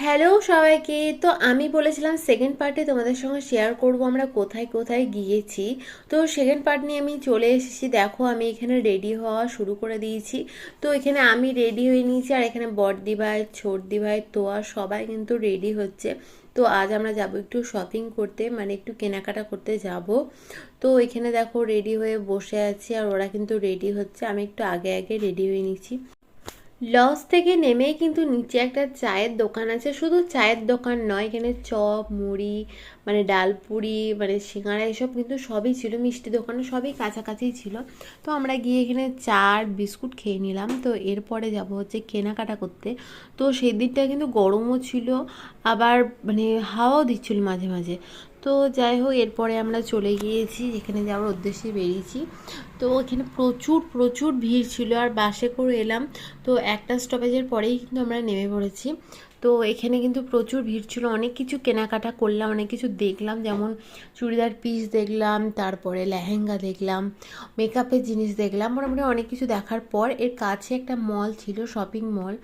Hello সবাইকে। তো আমি বলেছিলাম সেকেন্ড পার্টে তোমাদের সঙ্গে শেয়ার করব আমরা কোথায় কোথায় গিয়েছি। তো সেকেন্ড পার্ট নিয়ে আমি চলে এসেছি। দেখো আমি এখানে রেডি হওয়া শুরু করে দিয়েছি। তো এখানে আমি রেডি হয়ে নিয়েছি, আর এখানে বড়দি ভাই, ছোটদি ভাই, তোয়া সবাই কিন্তু রেডি হচ্ছে। তো আজ আমরা যাব একটু শপিং করতে, মানে একটু কেনাকাটা করতে যাব। তো এখানে দেখো রেডি হয়ে বসে আছি, আর ওরা কিন্তু রেডি হচ্ছে। আমি একটু আগে আগে রেডি হয়ে নিচ্ছি। লজ থেকে নেমেই কিন্তু নিচে একটা চায়ের দোকান আছে। শুধু চায়ের দোকান নয়, এখানে চপ, মুড়ি, মানে ডালপুরি, মানে সিঙ্গারা, এসব কিন্তু সবই ছিল। মিষ্টি দোকানে সবই কাছাকাছিই ছিল। তো আমরা গিয়ে এখানে চা আর বিস্কুট খেয়ে নিলাম। তো এরপরে যাব হচ্ছে কেনাকাটা করতে। তো সেই দিকটা কিন্তু গরমও ছিল, আবার মানে হাওয়াও দিচ্ছিল মাঝে মাঝে। তো যাই হোক, এরপরে আমরা চলে গিয়েছি যেখানে যাওয়ার উদ্দেশ্যে বেরিয়েছি। তো এখানে প্রচুর প্রচুর ভিড় ছিল, আর বাসে করে এলাম। তো একটা স্টপেজের পরেই কিন্তু আমরা নেমে পড়েছি। তো এখানে কিন্তু প্রচুর ভিড় ছিল, অনেক কিছু কেনাকাটা করলাম, অনেক কিছু দেখলাম, যেমন চুড়িদার পিস দেখলাম, তারপরে লেহেঙ্গা দেখলাম, মেকআপের জিনিস দেখলাম। মোটামুটি অনেক কিছু দেখার পর এর কাছে একটা মল ছিল, শপিং মল।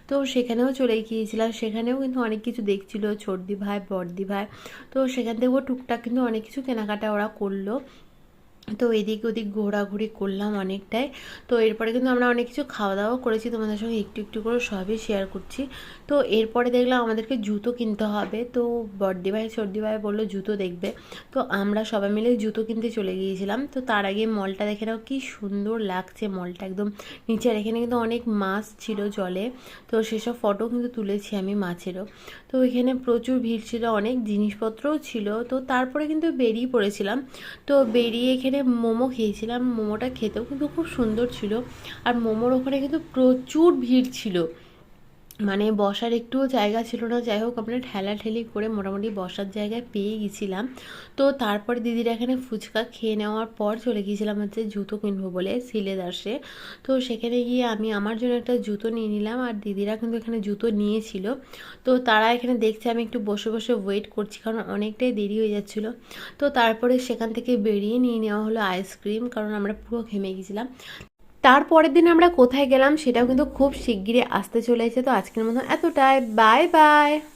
তো সেখানেও চলে গিয়েছিলাম। সেখানেও কিন্তু অনেক কিছু দেখছিল ছোটদি ভাই, বড়দি ভাই। তো সেখান থেকেও টুকটাক কিন্তু অনেক কিছু কেনাকাটা ওরা করলো। তো এদিক ওদিক ঘোরাঘুরি করলাম অনেকটাই। তো এরপরে কিন্তু আমরা অনেক কিছু খাওয়া দাওয়া করেছি, তোমাদের সঙ্গে একটু একটু করে সবই শেয়ার করছি। তো এরপরে দেখলাম আমাদেরকে জুতো কিনতে হবে। তো বড়দি ভাই, ছোটদি ভাই বললো জুতো দেখবে। তো আমরা সবাই মিলে জুতো কিনতে চলে গিয়েছিলাম। তো তার আগে মলটা দেখে নাও, কি সুন্দর লাগছে মলটা একদম নিচে। আর এখানে কিন্তু অনেক মাছ ছিল জলে। তো সেসব ফটো কিন্তু তুলেছি আমি মাছেরও। তো এখানে প্রচুর ভিড় ছিল, অনেক জিনিসপত্রও ছিল। তো তারপরে কিন্তু বেরিয়ে পড়েছিলাম। তো বেরিয়ে এখানে মোমো খেয়েছিলাম। মোমোটা খেতেও কিন্তু খুব সুন্দর ছিল। আর মোমোর ওখানে কিন্তু প্রচুর ভিড় ছিল, মানে বসার একটুও জায়গা ছিল না। যাই হোক, আমরা ঠেলাঠেলি করে মোটামুটি বসার জায়গায় পেয়ে গেছিলাম। তো তারপরে দিদিরা এখানে ফুচকা খেয়ে নেওয়ার পর চলে গিয়েছিলাম হচ্ছে জুতো কিনবো বলে সিলেদার্সে। তো সেখানে গিয়ে আমি আমার জন্য একটা জুতো নিয়ে নিলাম, আর দিদিরা কিন্তু এখানে জুতো নিয়েছিল। তো তারা এখানে দেখছে আমি একটু বসে বসে ওয়েট করছি, কারণ অনেকটাই দেরি হয়ে যাচ্ছিলো। তো তারপরে সেখান থেকে বেরিয়ে নিয়ে নেওয়া হলো আইসক্রিম, কারণ আমরা পুরো ঘেমে গেছিলাম। তারপরের দিন আমরা কোথায় গেলাম সেটাও কিন্তু খুব শিগগিরই আসতে চলেছে। তো আজকের মতো এতটাই, বাই বাই।